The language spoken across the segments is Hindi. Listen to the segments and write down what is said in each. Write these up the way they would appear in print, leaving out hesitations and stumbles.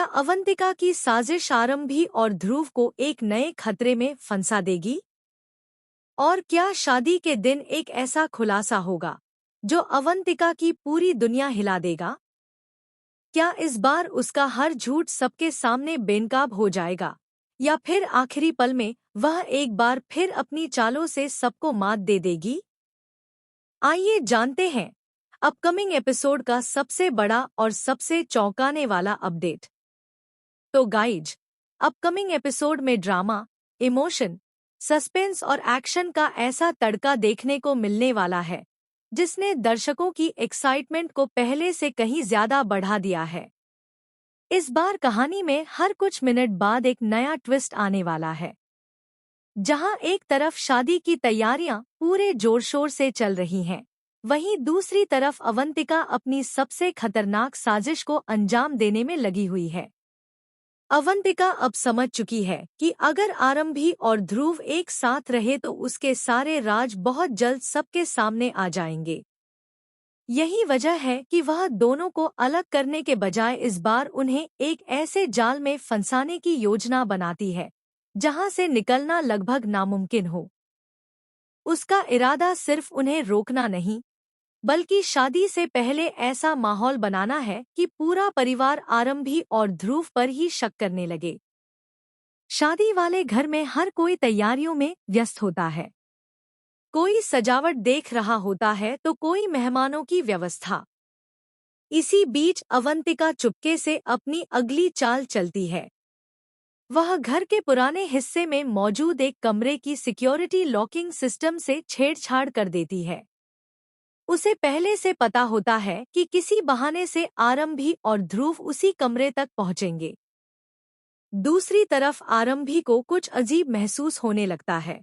अवंतिका की साजिश आरंभी और ध्रुव को एक नए खतरे में फंसा देगी? और क्या शादी के दिन एक ऐसा खुलासा होगा जो अवंतिका की पूरी दुनिया हिला देगा? क्या इस बार उसका हर झूठ सबके सामने बेनकाब हो जाएगा, या फिर आखिरी पल में वह एक बार फिर अपनी चालों से सबको मात दे देगी? आइए जानते हैं अपकमिंग एपिसोड का सबसे बड़ा और सबसे चौंकाने वाला अपडेट। तो गाइज, अपकमिंग एपिसोड में ड्रामा, इमोशन, सस्पेंस और एक्शन का ऐसा तड़का देखने को मिलने वाला है जिसने दर्शकों की एक्साइटमेंट को पहले से कहीं ज्यादा बढ़ा दिया है। इस बार कहानी में हर कुछ मिनट बाद एक नया ट्विस्ट आने वाला है। जहां एक तरफ शादी की तैयारियां पूरे जोर शोर से चल रही हैं, वहीं दूसरी तरफ अवंतिका अपनी सबसे खतरनाक साजिश को अंजाम देने में लगी हुई है। अवंतिका अब समझ चुकी है कि अगर आरंभी और ध्रुव एक साथ रहे तो उसके सारे राज बहुत जल्द सबके सामने आ जाएंगे। यही वजह है कि वह दोनों को अलग करने के बजाय इस बार उन्हें एक ऐसे जाल में फंसाने की योजना बनाती है जहां से निकलना लगभग नामुमकिन हो। उसका इरादा सिर्फ उन्हें रोकना नहीं, बल्कि शादी से पहले ऐसा माहौल बनाना है कि पूरा परिवार आरंभी और ध्रुव पर ही शक करने लगे। शादी वाले घर में हर कोई तैयारियों में व्यस्त होता है। कोई सजावट देख रहा होता है तो कोई मेहमानों की व्यवस्था। इसी बीच अवंतिका चुपके से अपनी अगली चाल चलती है। वह घर के पुराने हिस्से में मौजूद एक कमरे की सिक्योरिटी लॉकिंग सिस्टम से छेड़छाड़ कर देती है। उसे पहले से पता होता है कि किसी बहाने से आरंभी और ध्रुव उसी कमरे तक पहुंचेंगे। दूसरी तरफ आरंभी को कुछ अजीब महसूस होने लगता है।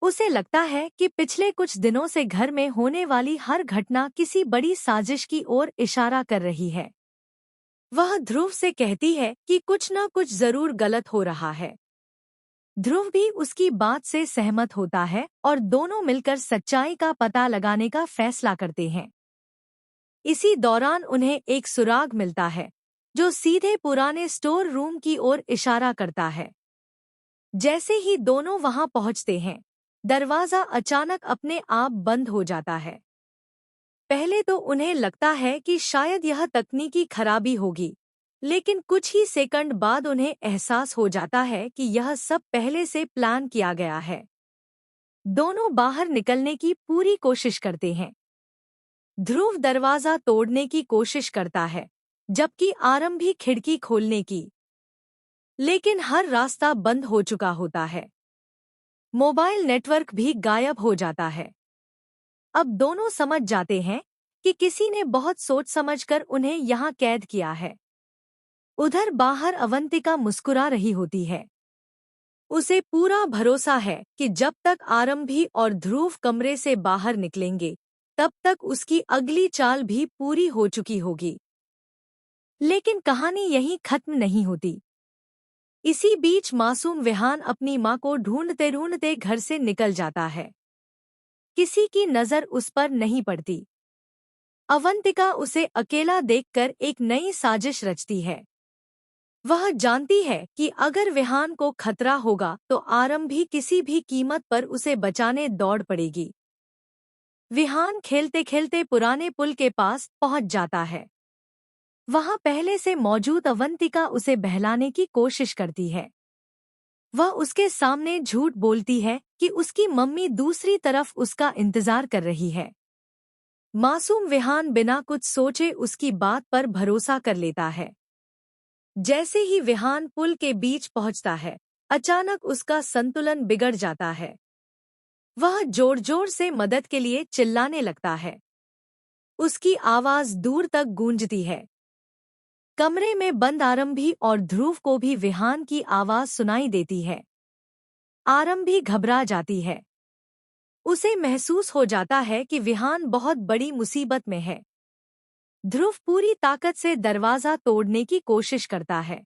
उसे लगता है कि पिछले कुछ दिनों से घर में होने वाली हर घटना किसी बड़ी साजिश की ओर इशारा कर रही है। वह ध्रुव से कहती है कि कुछ न कुछ जरूर गलत हो रहा है। ध्रुव भी उसकी बात से सहमत होता है और दोनों मिलकर सच्चाई का पता लगाने का फैसला करते हैं। इसी दौरान उन्हें एक सुराग मिलता है जो सीधे पुराने स्टोर रूम की ओर इशारा करता है। जैसे ही दोनों वहां पहुंचते हैं, दरवाजा अचानक अपने आप बंद हो जाता है। पहले तो उन्हें लगता है कि शायद यह तकनीकी खराबी होगी, लेकिन कुछ ही सेकंड बाद उन्हें एहसास हो जाता है कि यह सब पहले से प्लान किया गया है। दोनों बाहर निकलने की पूरी कोशिश करते हैं। ध्रुव दरवाजा तोड़ने की कोशिश करता है, जबकि आरंभी खिड़की खोलने की, लेकिन हर रास्ता बंद हो चुका होता है। मोबाइल नेटवर्क भी गायब हो जाता है। अब दोनों समझ जाते हैं कि किसी ने बहुत सोच समझकर उन्हें यहाँ कैद किया है। उधर बाहर अवंतिका मुस्कुरा रही होती है। उसे पूरा भरोसा है कि जब तक आरंभी और ध्रुव कमरे से बाहर निकलेंगे, तब तक उसकी अगली चाल भी पूरी हो चुकी होगी। लेकिन कहानी यहीं खत्म नहीं होती। इसी बीच मासूम विहान अपनी मां को ढूंढते ढूंढते घर से निकल जाता है। किसी की नजर उस पर नहीं पड़ती। अवंतिका उसे अकेला देखकर एक नई साजिश रचती है। वह जानती है कि अगर विहान को खतरा होगा तो आरंभी किसी भी कीमत पर उसे बचाने दौड़ पड़ेगी। विहान खेलते खेलते पुराने पुल के पास पहुंच जाता है। वहां पहले से मौजूद अवंतिका उसे बहलाने की कोशिश करती है। वह उसके सामने झूठ बोलती है कि उसकी मम्मी दूसरी तरफ उसका इंतजार कर रही है। मासूम विहान बिना कुछ सोचे उसकी बात पर भरोसा कर लेता है। जैसे ही विहान पुल के बीच पहुंचता है, अचानक उसका संतुलन बिगड़ जाता है। वह जोर जोर से मदद के लिए चिल्लाने लगता है। उसकी आवाज दूर तक गूंजती है। कमरे में बंद आरंभी और ध्रुव को भी विहान की आवाज सुनाई देती है। आरंभी घबरा जाती है। उसे महसूस हो जाता है कि विहान बहुत बड़ी मुसीबत में है। ध्रुव पूरी ताकत से दरवाजा तोड़ने की कोशिश करता है।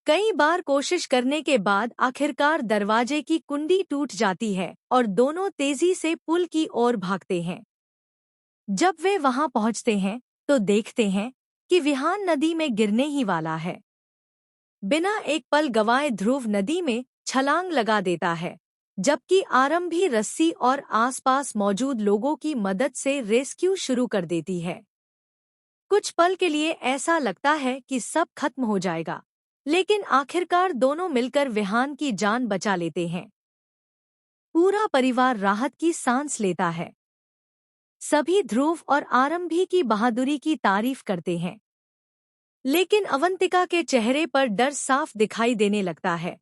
कई बार कोशिश करने के बाद आखिरकार दरवाजे की कुंडी टूट जाती है और दोनों तेजी से पुल की ओर भागते हैं। जब वे वहां पहुंचते हैं तो देखते हैं कि विहान नदी में गिरने ही वाला है। बिना एक पल गंवाए ध्रुव नदी में छलांग लगा देता है, जबकि आरंभी रस्सी और आसपास मौजूद लोगों की मदद से रेस्क्यू शुरू कर देती है। कुछ पल के लिए ऐसा लगता है कि सब खत्म हो जाएगा, लेकिन आखिरकार दोनों मिलकर विहान की जान बचा लेते हैं। पूरा परिवार राहत की सांस लेता है। सभी ध्रुव और आरंभी की बहादुरी की तारीफ करते हैं, लेकिन अवंतिका के चेहरे पर डर साफ दिखाई देने लगता है,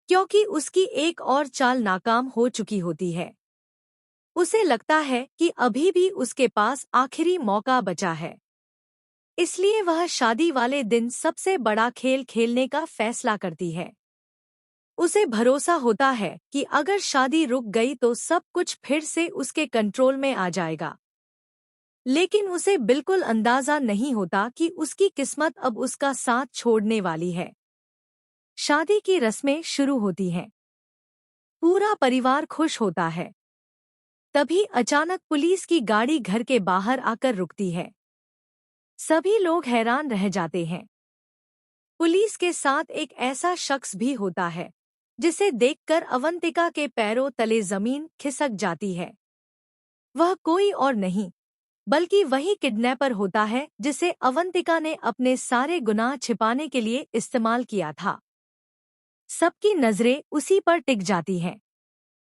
क्योंकि उसकी एक और चाल नाकाम हो चुकी होती है। उसे लगता है कि अभी भी उसके पास आखिरी मौका बचा है, इसलिए वह शादी वाले दिन सबसे बड़ा खेल खेलने का फैसला करती है। उसे भरोसा होता है कि अगर शादी रुक गई तो सब कुछ फिर से उसके कंट्रोल में आ जाएगा, लेकिन उसे बिल्कुल अंदाजा नहीं होता कि उसकी किस्मत अब उसका साथ छोड़ने वाली है। शादी की रस्में शुरू होती हैं। पूरा परिवार खुश होता है। तभी अचानक पुलिस की गाड़ी घर के बाहर आकर रुकती है। सभी लोग हैरान रह जाते हैं। पुलिस के साथ एक ऐसा शख्स भी होता है जिसे देखकर अवंतिका के पैरों तले जमीन खिसक जाती है। वह कोई और नहीं बल्कि वही किडनैपर होता है जिसे अवंतिका ने अपने सारे गुनाह छिपाने के लिए इस्तेमाल किया था। सबकी नजरें उसी पर टिक जाती हैं।